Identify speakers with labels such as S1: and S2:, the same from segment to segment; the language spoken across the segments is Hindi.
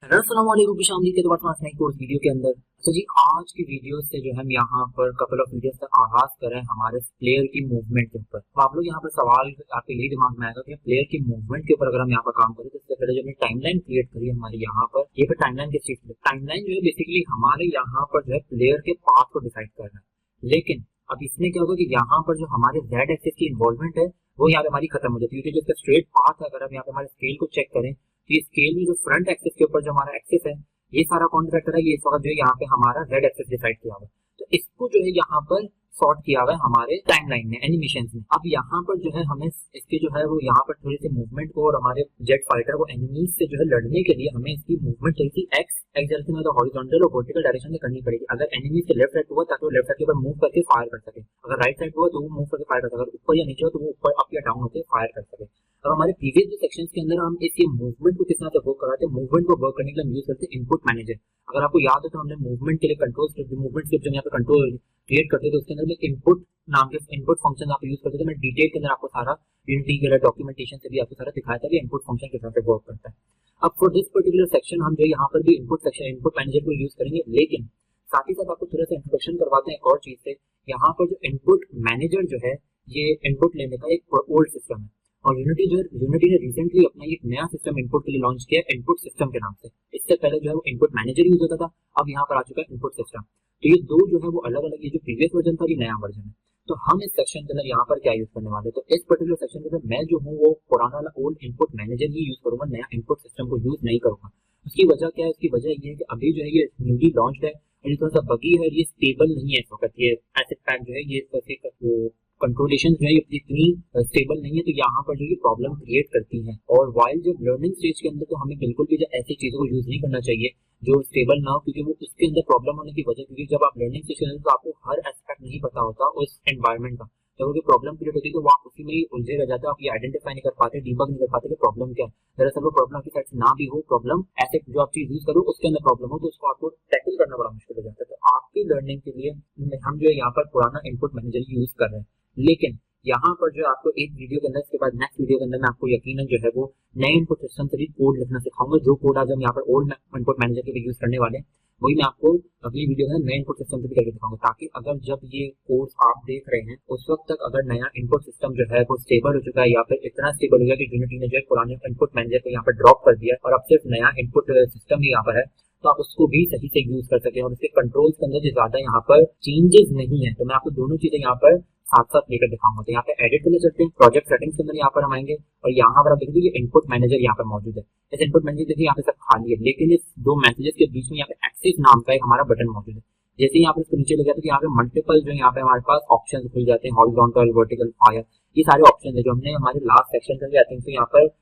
S1: अस्सलाम वालेकुम शामिल के दोबारा नई कोर्स वीडियो के अंदर। अच्छा जी, आज की वीडियो से जो हम यहाँ पर कपल ऑफ वीडियोस का आगाज करें हमारे प्लेयर की मूवमेंट के ऊपर। तो आप लोग यहाँ पर सवाल आपके यही दिमाग में आएगा कि प्लेयर की मूवमेंट के ऊपर अगर हम यहाँ पर काम करें तो इससे पहले जो हमने टाइमलाइन क्रिएट करी है हमारी यहाँ पर, ये पर टाइमलाइन के चीज टाइमलाइन जो है बेसिकली हमारे यहाँ पर जो है प्लेयर के पाथ को डिसाइड कर रहा है। लेकिन अब इसमें क्या होगा कि यहाँ पर जो हमारे जेड एक्सिस की इन्वॉल्वमेंट है वो यहाँ पे हमारी खत्म हो जाती है, क्योंकि जो इसका स्ट्रेट पाथ है अगर हम यहाँ पे हमारे स्केल को चेक करें तो ये स्केल में जो फ्रंट एक्सिस के ऊपर जो हमारा एक्सिस है ये सारा कौन डिसाइड कर रहा है, ये इस वक्त जो है यहाँ पे हमारा जेड एक्सिस डिसाइड किया हुआ है। तो इसको जो है यहाँ पर सॉर्ट किया हुआ है हमारे टाइमलाइन में, एनिमेशन में। अब यहाँ पर जो है हमें इसके जो है वो यहाँ पर थोड़ी सी मूवमेंट को और हमारे जेट फाइटर को एनिमीज से जो है लड़ने के लिए हमें इसकी मूवमेंट थोड़ी सी एक्स डायरेक्शन में, तो हॉरिजॉन्टल और वर्टिकल डायरेक्शन में करनी पड़ेगी। अगर एनिमी से लेफ्ट साइड हुआ ताकि वो लेफ्ट साइड के ऊपर मूव करके फायर कर सके, अगर राइट साइड हुआ तो वो मूव करके फायर कर सके, अगर ऊपर या नीचे हो तो वो ऊपर अप या डाउन होकर फायर कर सके। अब हमारे प्रीवियस जो सेक्शंस के अंदर हम इस ये मूवमेंट को किस तरह से वर्क कराते हैं, मूवमेंट को वर्क करने के लिए हम यूज करते हैं इनपुट मैनेजर। अगर आपको याद हो तो हमने मूवमेंट के लिए कंट्रोल स्क्रिप्ट, मूवमेंट स्क्रिप्ट जो यहाँ पे कंट्रोल क्रिएट करते थे उसके अंदर में इनपुट नाम के इनपुट फंक्शन आप यूज करते थे। मैं डिटेल के अंदर आपको सारा यूनिटी के डॉक्यूमेंटेशन से भी आपको सारा दिखाया था कि इनपुट फंक्शन किस तरह से वर्क करता है। अब फॉर दिस पर्टिकुलर सेक्शन हम जो यहाँ पर भी इनपुट सेक्शन इनपुट मैनेजर को यूज करेंगे, लेकिन साथ ही साथ आपको थोड़ा सा इंट्रोडक्शन करवाते हैं एक और चीज से। यहाँ पर जो इनपुट मैनेजर जो है ये इनपुट लेने का एक ओल्ड सिस्टम है, और यूनिटी ने रिसेंटली अपना एक नया सिस्टम इनपुट के लिए लॉन्च किया इनपुट सिस्टम के नाम से। इससे पहले जो है वो इनपुट मैनेजर यूज होता था, अब यहाँ पर आ चुका है इनपुट सिस्टम। तो ये दो जो है वो अलग अलग, ये जो प्रीवियस वर्जन था ये नया वर्जन है। तो हम इस सेक्शन के अंदर यहाँ पर क्या यूज करने वाले, तो इस पर्टिकुलर सेक्शन के अंदर मैं जो हूँ वो पुराना वाला ओल्ड इनपुट मैनेजर ही यूज करूंगा, नया इनपुट सिस्टम को यूज नहीं करूंगा। उसकी वजह क्या है, उसकी वजह ये है कि अभी जो है ये न्यूली लॉन्च है और ये थोड़ा सा बगी है, ये स्टेबल नहीं है इस वक्त। ये एसेट पैक जो है ये कंट्रोलेशन जो है इतनी स्टेबल नहीं है, तो यहाँ पर जो ये प्रॉब्लम क्रिएट करती है। और वाइल जब लर्निंग स्टेज के अंदर तो हमें बिल्कुल भी जो ऐसी चीजों को यूज नहीं करना चाहिए जो स्टेबल ना हो, क्योंकि वो उसके अंदर प्रॉब्लम होने की वजह, क्योंकि जब आप लर्निंग स्टेज के अंदर तो आपको हर एस्पेक्ट नहीं पता होता उस एनवायरमेंट का। जब वो प्रॉब्लम क्रिएट होती है तो वो आप उसी में ही उलझे रह जाते हो, आप ये आइडेंटिफाई नहीं कर पाते, डिबग नहीं कर पाते कि प्रॉब्लम क्या है। दरअसल वो प्रॉब्लम आपकी साइड से ना भी हो, प्रॉब्लम ऐसे जो आप चीज यूज करो उसके अंदर प्रॉब्लम हो, तो उसको आपको टैकल करना बड़ा मुश्किल हो जाता है। तो आपकी लर्निंग के लिए हम जो है यहाँ पर पुराना इनपुट मैनेजर यूज कर रहे हैं, लेकिन यहाँ पर जो आपको एक वीडियो के अंदर, इसके बाद नेक्स्ट वीडियो के अंदर मैं आपको यकीनन जो है वो नए इनपुट सिस्टम से भी कोड लिखना सिखाऊंगा। जो कोड आज हम यहाँ पर ओल्ड इनपुट मैनेजर के लिए यूज करने वाले हैं वही मैं आपको अगली वीडियो में नए इनपुट सिस्टम से भी करके दिखाऊंगा, ताकि अगर जब ये कोर्स आप देख रहे हैं उस वक्त तक अगर नया इनपुट सिस्टम जो है वो स्टेबल हो चुका है या फिर इतना स्टेबल हो गया कि यूनिटी ने जो पुराने इनपुट मैनेजर को यहाँ पर ड्रॉप कर दिया और अब सिर्फ नया इनपुट सिस्टम ही यहाँ पर है, तो आप उसको भी सही से यूज कर सके और उसके कंट्रोल्स के अंदर जो ज्यादा यहाँ पर चेंजेस नहीं है। तो मैं आपको दोनों चीजें यहाँ पर साथ साथ लेकर दिखाऊंगा। तो यहाँ पे एडिट करने चलते हैं, प्रोजेक्ट सेटिंग्स के अंदर यहाँ पर हम आएंगे और यहाँ पर आप देखिए ये इनपुट मैनेजर यहाँ पर मौजूद है। इस इनपुट मैनेजर देखिए यहाँ पे सब खाली है, लेकिन इस दो मैसेजेस के बीच में यहाँ पे एक्सेस नाम का एक हमारा बटन मौजूद है। जैसे यहाँ पे इसको नीचे लगा तो यहाँ पे मल्टीपल जो यहाँ पे हमारे पास ऑप्शन खुल जाते हैं, हॉरिजॉन्टल, वर्टिकल, फायर, ये सारे ऑप्शन है जो हमने हमारे लास्ट सेक्शन के अंदर आई थिंक तो यहाँ पर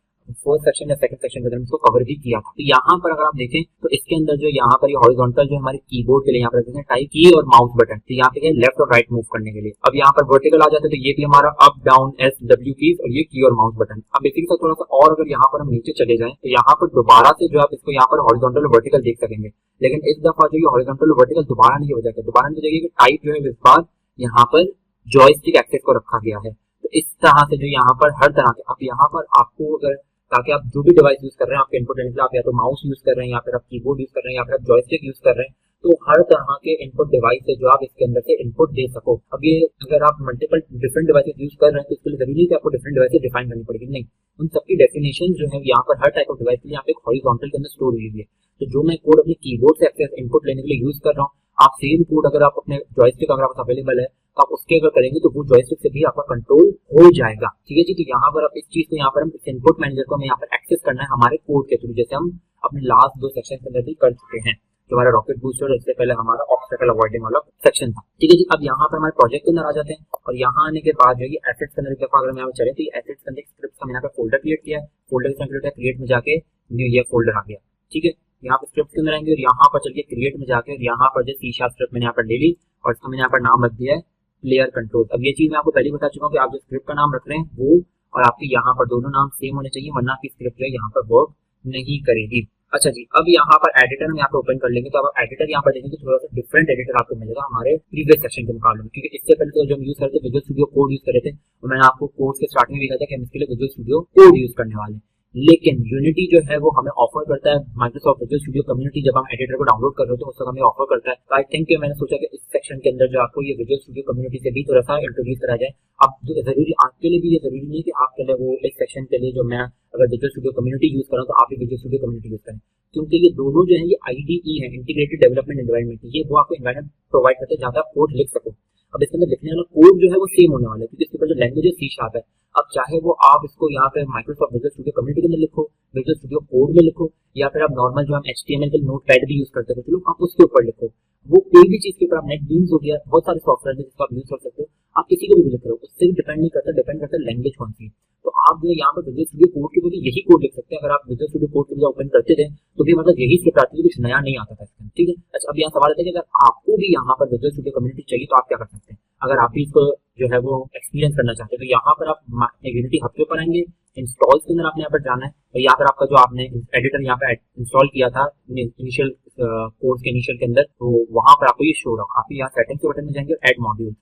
S1: फोर्थ सेक्शन या सेकंड सेक्शन के अंदर इसको कवर भी किया था। तो यहाँ पर अगर आप देखें तो इसके अंदर जो यहाँ पर ये हॉरिजॉन्टल जो हमारे कीबोर्ड के लिए यहाँ पर टाइप की और माउस बटन, तो यहाँ पे लेफ्ट और राइट मूव करने के लिए। अब यहाँ पर वर्टिकल आ जाते हैं तो ये भी हमारा up down S W keys और ये की और माउस बटन। अब इसी के साथ थोड़ा सा और अगर यहाँ पर हम नीचे चले जाएं तो यहाँ पर दोबारा से जो आप इसको यहाँ पर हॉरिजॉन्टल और वर्टिकल देख सकेंगे, लेकिन इस दफा जो ये हॉरिजॉन्टल और वर्टिकल दोबारा नहीं हो जाएगा, दोबारा नहीं हो जाएगी, टाइप जो है इस बार यहाँ पर जॉयस्टिक एक्सेस को रखा गया है। तो इस तरह से जो यहाँ पर हर तरह के, अब यहाँ पर आपको अगर ताकि आप जो भी डिवाइस यूज कर रहे हैं आपके इनपुट लेने के लिए, आप या तो माउस यूज कर रहे हैं या फिर आप कीबोर्ड यूज कर रहे हैं या फिर आप जॉयस्टिक यूज कर रहे हैं, तो हर तरह के इनपुट डिवाइस से जो आप इसके अंदर से इनपुट दे सको। अब ये अगर आप मल्टीपल डिफरेंट डिवाइसेस यूज कर रहे हैं तो इसके लिए जरूरी नहीं कि आपको डिफरेंट डिवाइसेस डिफाइन करनी पड़ेगी, नहीं, उन सबकी डेफिनेशन जो है यहाँ पर हर टाइप ऑफ डिवाइस के लिए यहाँ पे हॉरिजॉन्टल के अंदर स्टोर हुई है। तो जो मैं कोड अपने कीबोर्ड से एक्सेस इनपुट लेने के लिए यूज कर रहा हूँ, आप सेम कोड अगर आप अपने जॉयस्टिक अगर आपके अवेलेबल है तो आप उसके अगर करेंगे तो वो जॉयस्टिक से भी आपका कंट्रोल हो जाएगा। ठीक है जी, तो यहाँ पर आप इस चीज को यहाँ पर हम इनपुट मैनेजर को हमें यहाँ पर एक्सेस करना है हमारे कोड के थ्रू, जैसे हम अपने लास्ट दो सेक्शन के अंदर भी कर चुके हैं। जो हमारा रॉकेट बूस्टर इससे पहले हमारा ऑब्स्टेकल अवॉइडिंग वाला सेक्शन था। ठीक है जी, अब यहाँ पर हमारे प्रोजेक्ट के अंदर आ जाते हैं और यहाँ आने के बाद जो ये एसेट्स के अंदर अगर हम यहाँ चले तो ये एसेट्स के अंदर स्क्रिप्ट का मैंने यहाँ पे फोल्डर क्रिएट किया है, फोल्डर के अंदर क्रिएट में जाके न्यू ये फोल्डर आ गया। ठीक है, यहाँ पर स्क्रिप्ट के अंदर आएंगे और यहाँ पर चलिए क्रिएट में जाके यहाँ पर जो सी शार्प स्क्रिप्ट मैंने यहाँ पर ले ली और इसका मैंने यहाँ पर नाम रख दिया है प्लेयर कंट्रोल। अब ये चीज मैं आपको पहले बता चुका हूँ कि आप जो स्क्रिप्ट का नाम रख रहे हैं वो और आपके यहाँ पर दोनों नाम सेम होने चाहिए, वरना आपकी स्क्रिप्ट जो है यहाँ पर वर्क नहीं करेगी। अच्छा जी, अब यहाँ पर एडिटर हम यहाँ पे ओपन कर लेंगे तो अब एडिटर यहाँ पर देखेंगे थोड़ा सा डिफरेंट एडिटर आपको मिलेगा हमारे प्रीवियस सेक्शन के मुकाबले में, क्योंकि इससे पहले तो जो हम यूज करते विजुअल स्टूडियो कोड यूज कर रहे थे और मैंने आपको कोर्स के स्टार्टिंग में भी कहा था कि हम इसके लिए विजुअल स्टूडियो कोड यूज करने वाले हैं। लेकिन यूनिटी जो है वो हमें ऑफर करता है, माइक्रोसॉफ्ट विजुअल स्टूडियो कम्युनिटी जब हम एडिटर को डाउनलोड कर रहे होते हैं उस वक्त हमें ऑफर करता है। तो आई थिंक मैंने सोचा कि इस सेक्शन के अंदर जो आपको ये विजुअल स्टूडियो कम्युनिटी से भी थोड़ा सा इंट्रोड्यूस करा जाए। अब जो जरूरी आपके लिए भी ये जरूरी नहीं है कि आपके लिए वो इस सेक्शन के लिए जो मैं अगर विजुअल स्टूडियो कम्युनिटी यूज करूँ तो आप भी विजुअल स्टूडियो कम्युनिटी यूज करें, क्योंकि ये दोनों जो है ये IDE है, इंटीग्रेटेड डेवलपमेंट एनवायरनमेंट, ये वो आपको एनवायरनमेंट प्रोवाइड करते हैं जहाँ पे आप कोड लिख सको। अब इसके अंदर लिखने वाला कोड जो है वो सेम होने वाला है, क्योंकि इसके ऊपर जो लैंग्वेज है C# है। अब चाहे वो आप इसको यहाँ पे माइक्रोसॉफ्ट विजुअल स्टूडियो कम्युनिटी के अंदर लिखो, विजुअल स्टूडियो कोड में लिखो, या फिर आप नॉर्मल जो हम HTML के नोटपैड भी यूज करते हो चलो आप उसके ऊपर लिखो, वो कोई भी चीज के ऊपर आप नेटबीन्स हो गया, बहुत सारे सॉफ्टवेयर है जिसको आप यूज कर सकते हो, आप किसी को भी लिख रहे हो, उससे डिपेंड नहीं करता, डिपेंड करता है लैंग्वेज कौन सी है। तो आप जो यहाँ पर विजुअल स्टूडियो कोड के बजाय यही कोड लिख सकते हैं। अगर आप विजुअल स्टूडियो कोड के बजाय ओपन करते थे तो भी मतलब यही स्क्रिप्ट आती थी, कुछ नया नहीं आता था इसमें, ठीक है। अच्छा, अब यहाँ सवाल आता है कि अगर आपको भी यहाँ पर विजुअल स्टूडियो कम्युनिटी चाहिए तो आप क्या कर सकते हैं, अगर आप भी इसको जो है वो एक्सपीरियंस करना चाहते हैं तो यहाँ पर आप यूनिटी हब के ऊपर आएंगे, इंस्टॉल्स के अंदर आपने यहाँ पर जाना है, और यहाँ पर आपका जो आपने एडिटर यहाँ पे इंस्टॉल किया था इनिशियल कोर्स के इनिशियल के अंदर, तो वहां पर आपको ये शो होगा। आप यहाँ सेटिंग्स के बटन में जाएंगे और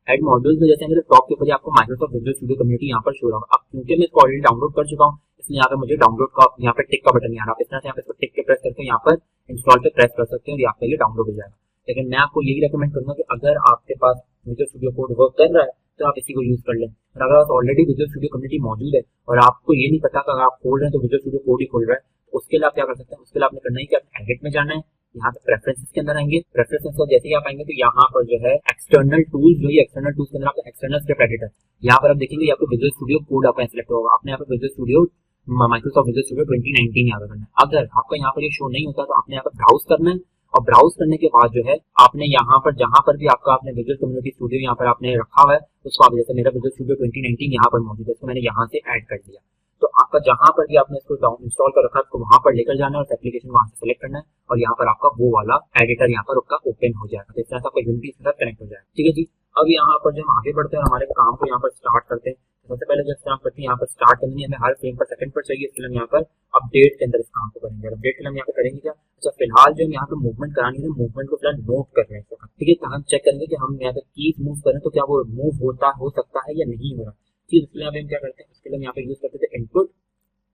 S1: ऐड मॉड्यूल्स में जैसे टॉप के ऊपर आपको माइक्रोसॉफ्ट विजुअल स्टूडियो कम्युनिटी यहाँ पर शो होगा। अब क्योंकि मैं इसको ऑलरेडी डाउनलोड कर चुका हूँ इसलिए यहाँ पे मुझे डाउनलोड का यहाँ पे टिक का बटन नहीं आ रहा, आप इस तरह से यहाँ पे इसको टिक के प्रेस करके यहाँ पर इंस्टॉल पे प्रेस कर सकते हैं और आपका ये डाउनलोड हो जाएगा। लेकिन मैं आपको यही रेकमेंड करूंगा कि अगर आपके पास विजुअल स्टूडियो कोड वर्क कर रहा है तो आप इसी को यूज कर लें, और अगर आप ऑलरेडी विजुअल स्टूडियो कम्युनिटी मौजूद है और आपको ये नहीं पता कि अगर आप खोल रहे हैं तो विजुअल स्टूडियो कोड ही खोल रहा है, तो उसके लिए आप क्या कर सकते हैं, उसके लिए आपने करना है कि आप एडिट में जाना है, यहाँ पे प्रेफरेंसेस के अंदर आएंगे, प्रेफरेंसेस को जैसे ही आप आएंगे तो यहाँ पर जो है एक्सटर्नल टूल्स, जो ये एक्सटर्नल टूल्स के अंदर आपका एक्सटर्नल स्क्रिप्ट एडिटर, यहाँ पर आप देखेंगे आपको विजुअल स्टूडियो कोड आपका सिलेक्ट होगा, आपने यहाँ पर visual studio Microsoft visual studio 2019 यहाँ पर करना है। अगर आपका यहाँ पर ये शो नहीं होता तो आपने यहाँ पर ब्राउज करना है, और ब्राउज करने के बाद जो है आपने यहाँ पर जहां पर भी आपका आपने विजुअल कम्युनिटी स्टूडियो यहाँ पर आपने रखा हुआ है उसको आप, जैसे मेरा विजुअल स्टूडियो 2019 यहाँ पर मौजूद है, इसको मैंने यहाँ से ऐड कर दिया, तो आपका जहां पर भी आपने इसको इंस्टॉल कर रखा है उसको वहां पर लेकर जाना है और एप्लीकेशन वहां से सेलेक्ट करना है, और यहाँ पर आपका वो वाला एडिटर यहाँ पर आपका ओपन हो जाएगा, तो इस तरह से आपका यूनिटी के साथ कनेक्ट हो जाएगा। ठीक है जी, अब यहाँ पर जब हम आगे बढ़ते हैं हमारे काम को यहाँ पर स्टार्ट करते हैं, तो सबसे पहले जब काम करते हैं यहाँ पर स्टार्ट करनी है, हमें हर फ्रेम पर सेकंड पर चाहिए, इसके लिए हम यहाँ पर अपडेट के अंदर इस काम को करेंगे। अपडेट के लिए हम यहाँ पे करेंगे क्या, अच्छा फिलहाल जो हम यहाँ पे मूवमेंट करानी है, मूवमेंट को फिलहाल नोट कर रहे हैं, ठीक है, तो हम चेक करेंगे कि हम यहाँ पे कीज मूव करें तो क्या वो मूव हो सकता है या नहीं हो रहा। ठीक है, इसलिए हम क्या करते हैं, उसके लिए हम यहाँ पे यूज करते थे इनपुट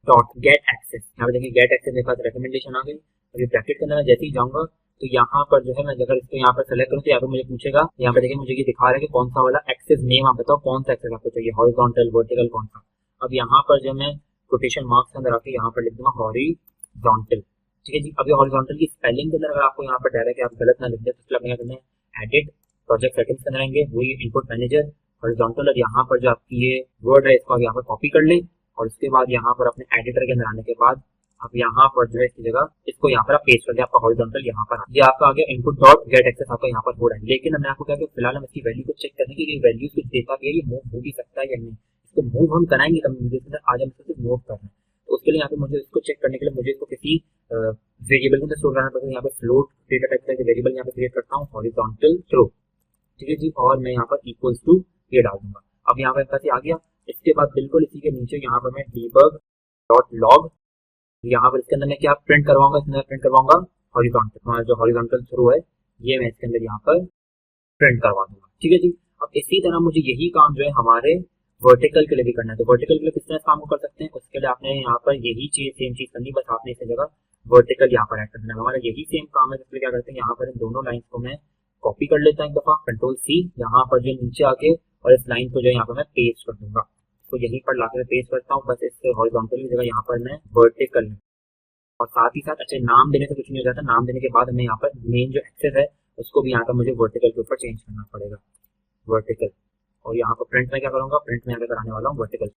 S1: डॉट गेट एक्सेस। यहाँ पे देखिए गेट एक्सेस मेरे पास रिकमेंडेशन आ गई, और ये ब्रैकेट के अंदर मैं जैसे ही जाऊंगा तो यहाँ पर जो है मैं अगर इसको यहाँ पर सेलेक्ट करूँ तो यहाँ पर मुझे पूछेगा, यहाँ पे देखिए मुझे ये दिखा रहा है कि कौन सा वाला एक्सेस नेम, आप बताओ कौन सा एक्सेस आपको चाहिए, हॉरिजॉन्टल, वर्टिकल, कौन सा। अब यहाँ पर जो मैं कोटेशन मार्क्स के अंदर आके यहाँ पर लिख दूंगा हॉरिजॉन्टल। ठीक है जी, अब ये हॉरिजॉन्टल की स्पेलिंग के अंदर अगर आपको यहाँ पर डायरेक्ट आप गलत ना लिख दे तो इसलिए क्या करना है, एडिट प्रोजेक्ट सेटिंग्स के अंदर आएंगे, वही इनपुट मैनेजर हॉरिजॉन्टल, और यहाँ पर जो आपकी ये वर्ड है इसको यहाँ पर कॉपी कर लें, और उसके बाद यहाँ पर अपने एडिटर के अंदर आने के बाद आप यहाँ पर जो है इसकी जगह इसको यहाँ पर आप पेस्ट कर दिया, आपका हॉरिजॉन्टल यहाँ पर ये आपका आ गया इनपुट डॉट गेट एक्सेस आपका यहाँ पर हो रहा है। लेकिन हमने आपको क्या कि फिलहाल हम इसकी वैल्यू को चेक करने की वैल्यू कुछ देता है, ये मूव हो भी सकता है या नहीं, इसको मूव हम कराएंगे कम वीडियो के अंदर, आज हम इसको सिर्फ नोट कर रहे हैं। तो उसके लिए यहाँ पे मुझे इसको चेक करने के लिए मुझे इसको किसी वेरिएबल के अंदर स्टोर करना पड़ेगा। यहाँ पे फ्लोट डेटा टाइप का वेरिएबल यहाँ पे क्रिएट करता हूँ हॉरिजॉन्टल थ्रो, ठीक है जी, और मैं यहाँ पर इक्वल्स टू ये डाल दूंगा। अब यहाँ पर आ गया, इसके बाद बिल्कुल इसी के नीचे यहाँ पर मैं डीबग डॉट लॉग, यहाँ पर इसके अंदर मैं क्या प्रिंट करवाऊंगा, इसके अंदर प्रिंट करवाऊंगा हॉरिजॉन्टल, जो हॉरिजॉन्टल थ्रो है ये मैं इसके अंदर यहाँ पर प्रिंट करवा दूंगा। ठीक है जी, अब इसी तरह मुझे यही काम जो है हमारे वर्टिकल के लिए भी करना है। तो वर्टिकल के लिए किस तरह काम को कर सकते हैं, उसके लिए आपने यहाँ पर यही चीज सेम चीज करनी, बस आपने इसी जगह वर्टिकल यहाँ पर ऐड करना है। हमारा यही सेम काम है, इसलिए क्या करते हैं यहाँ पर इन दोनों लाइन्स को मैं कॉपी कर लेता हूँ एक दफा, Ctrl+C, यहाँ पर जो नीचे आके और इस लाइन को जो यहाँ पर मैं पेस्ट कर दूंगा, तो यहीं पर लाकर पेस्ट करता हूँ, बस इससे हॉरिजॉन्टल की जगह यहाँ पर मैं वर्टिकल, और साथ ही साथ अच्छा नाम देने से कुछ नहीं हो जाता, नाम देने के बाद हमें यहाँ पर मेन जो एक्सेस है उसको भी यहाँ पर मुझे वर्टिकल के ऊपर चेंज करना पड़ेगा, वर्टिकल, और यहाँ पर प्रिंट में क्या करूँगा, प्रिंट में यहाँ पे कराने वाला हूँ वर्टिकल।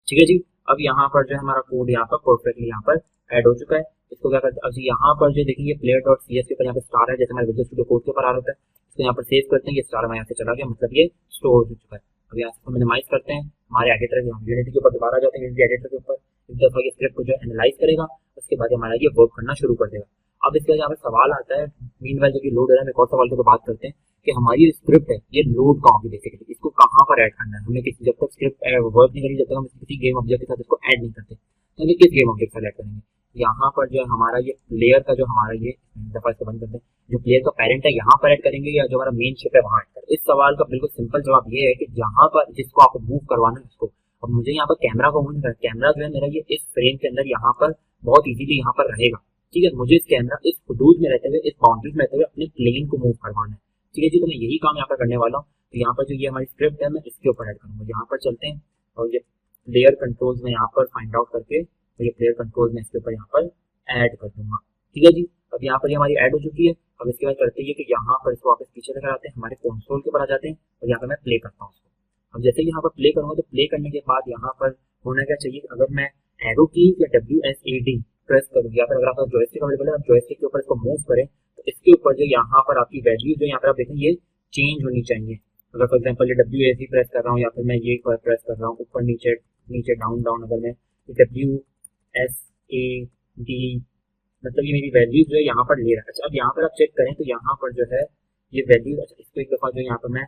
S1: ठीक है जी, अब यहाँ पर जो है हमारा कोड यहाँ पर परफेक्टली यहाँ पर ऐड हो चुका है। इसको क्या करते हैं, अब यहाँ पर जो देखिए प्लेयर डॉट सी एस के ऊपर यहाँ पे स्टार है, जैसे हमारे विजुअल स्टूडियो कोड के ऊपर आ रहा होता है, इसको यहाँ पर सेव करते हैं, ये स्टार हमारे यहाँ से चला गया, मतलब ये स्टोर हो चुका है। अब यहाँ से मिनिमाइज करते हैं, हमारे एडिटर यूनिटी के ऊपर दोबारा जाते हैं, यूनिटी एडिटर के ऊपर एक दफा ये स्क्रिप्ट को जो एनालाइज करेगा, उसके बाद हमारा ये वर्क करना शुरू कर देगा। अब इसके यहाँ पर सवाल आता है, मीनवाइल जब ये लोड हो रहा है, एक और सवाल की बात करते हैं कि हमारी स्क्रिप्ट है ये लोड कहाँ होगी, बेसिकली इसको कहाँ पर ऐड करना है, हमें किसी जब तक स्क्रिप्ट वर्क नहीं करेगी जब तक हम किसी गेम ऑब्जेक्ट के साथ इसको ऐड नहीं करते, तो हमें किस गेम ऑब्जेक्ट से ऐड करेंगे। यहाँ पर जो हमारा ये प्लेयर का जो हमारा ये दफा इसको बंद करते हैं, जो प्लेयर का पेरेंट है यहाँ पर ऐड करेंगे या जो हमारा मेन शिप है वहाँ ऐड करेंगे। इस सवाल का बिल्कुल सिंपल जवाब ये है कि जहाँ पर जिसको आपको मूव करवाना है उसको, अब मुझे यहाँ पर कैमरा को मूव करना, कैमरा जो है मेरा ये इस फ्रेम के अंदर यहाँ पर बहुत इजीली यहाँ पर रहेगा। ठीक है, मुझे इस कैमरा इस हदूद में रहते हुए, इस बाउंड्रीज में रहते हुए अपने प्लेन को मूव करवाना है। ठीक है जी, तो मैं यही काम यहाँ पर करने वाला हूँ। तो यहाँ पर जो ये हमारी स्क्रिप्ट है मैं इसके ऊपर ऐड करूँगा। यहाँ पर चलते हैं और ये प्लेयर कंट्रोल्स में यहाँ पर फाइंड आउट करके तो ये प्लेयर कंट्रोल्स में इसके ऊपर यहाँ पर ऐड कर दूंगा। ठीक है जी, अब यहाँ पर ये हमारी ऐड हो चुकी है। अब इसके बाद करते हैं कि यहाँ पर इसको वापस पीछे लेकर आते हैं, हमारे कंसोल के ऊपर आ जाते हैं और यहाँ पर मैं प्ले करता हूँ उसको। अब जैसे यहाँ पर प्ले करूँगा तो प्ले करने के बाद यहाँ पर होना क्या चाहिए, अगर मैं एरो की या WSAD प्रेस करूँ या फिर अगर आपका जॉयस्टिक अवेलेबल है, आप जॉयस्टिक के ऊपर इसको मूव करें तो इसके ऊपर जो यहाँ पर आपकी वैल्यू जो यहाँ पर आप देखें ये चेंज होनी चाहिए। अगर फॉर एग्जाम्पल ये WASD प्रेस कर रहा हूँ या फिर मैं ये प्रेस कर रहा हूँ ऊपर नीचे नीचे डाउन डाउन, अगर मैं WSAD मतलब ये मेरी वैल्यूज जो है यहाँ पर ले रहा है। अच्छा, अब यहाँ पर आप चेक करें तो यहाँ पर जो है ये वैल्यू, अच्छा इसको एक दफा जो यहाँ पर मैं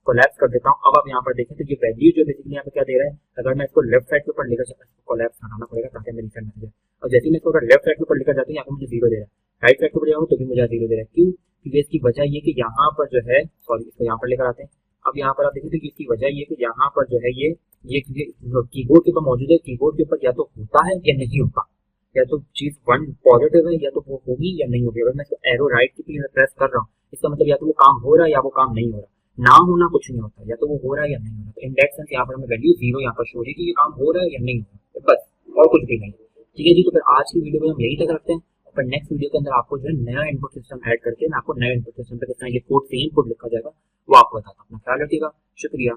S1: कोलैप्स कर देता हूँ। अब आप यहाँ पर देखें तो ये वैल्यू जो बेसिकली यहाँ पर क्या दे रहा है, अगर मैं इसको लेफ्ट साइड के ऊपर लेकर चलता हूँ, कोलैप्स हटाना पड़ेगा ताकि मेरी साइड में जाए। और जैसे ही मैं इसको अगर लेफ्ट साइड के ऊपर लेकर जाता हूँ यहाँ पर मुझे 0 दे रहा है, राइट साइड के ऊपर जाऊँ तो भी मुझे 0 दे रहा है। क्यों? क्योंकि इसकी वजह ये कि यहाँ पर जो है, सॉरी इसको यहाँ पर लेकर आते हैं। अब यहाँ पर आप देखें तो इसकी वजह ये कि यहाँ पर जो है ये कीबोर्ड के ऊपर मौजूद है, कीबोर्ड के ऊपर या तो होता है या नहीं होता, या तो चीज 1 पॉजिटिव है या तो वो होगी या नहीं होगी। अगर मैं इसको एरो राइट की प्रेस कर रहा हूँ इसका मतलब या तो वो काम हो रहा है या वो काम नहीं हो रहा। ना होना कुछ नहीं होता, या तो वो हो रहा है या नहीं हो रहा। तो इंडेक्स सेंस यहाँ पर हमें वैल्यू 0 यहाँ पर शो है कि ये काम हो रहा है या नहीं हो रहा है, बस और कुछ भी नहीं। ठीक है जी, तो फिर आज की वीडियो में हम यही तक रखते हैं। और नेक्स्ट वीडियो के अंदर आपको जो है नया इनपुट सिस्टम ऐड करके मैं आपको नया इनपुट सिस्टम पे कितना ये कोड से इनपुट लिखा जाएगा वो आपको बताता हूँ। अपना ख्याल रखिएगा, शुक्रिया।